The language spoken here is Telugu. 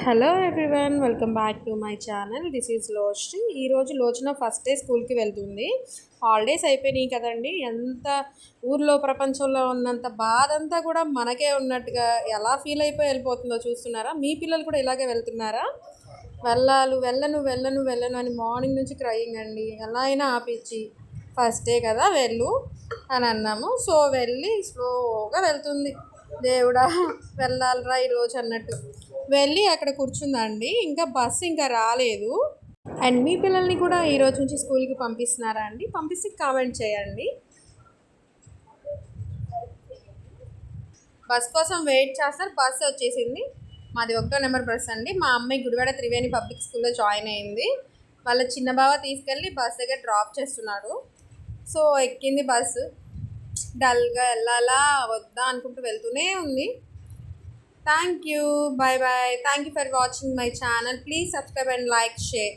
Hello everyone, welcome back to my channel. This is Loshri. ఈరోజు లోచన ఫస్ట్ డే స్కూల్కి వెళ్తుంది. హాలిడేస్ అయిపోయినాయి కదండి. ఎంత ఊర్లో ప్రపంచంలో ఉన్నంత బాధ అంతా కూడా మనకే ఉన్నట్టుగా ఎలా ఫీల్ అయిపోయి వెళ్ళిపోతుందో చూస్తున్నారా? మీ పిల్లలు కూడా ఇలాగే వెళ్తున్నారా? వెళ్ళను అని మార్నింగ్ నుంచి క్రయింగ్ అండి. ఎలా అయినా ఆపించి ఫస్ట్ డే కదా వెళ్ళు అని అన్నాము. సో వెళ్ళి స్లోగా వెళ్తుంది. దేవుడా, వెళ్ళాలిరా ఈరోజు అన్నట్టు వెళ్ళి అక్కడ కూర్చుందండి. ఇంకా బస్సు ఇంకా రాలేదు. అండ్ మీ పిల్లల్ని కూడా ఈరోజు నుంచి స్కూల్కి పంపిస్తున్నారా అండి? పంపిస్తే కామెంట్ చేయండి. బస్ కోసం వెయిట్ చేస్తారు. బస్సు వచ్చేసింది. మాది 1వ నెంబర్ బస్ అండి. మా అమ్మాయి గుడివాడ త్రివేణి పబ్లిక్ స్కూల్లో జాయిన్ అయింది. వాళ్ళ చిన్న బావ తీసుకెళ్ళి బస్ దగ్గర డ్రాప్ చేస్తున్నాడు. సో ఎక్కింది బస్సు. డల్గా వెళ్ళాలా వద్దా అనుకుంటూ వెళ్తూనే ఉంది. Thank you. Bye bye. Thank you for watching my channel. Please subscribe and like, share.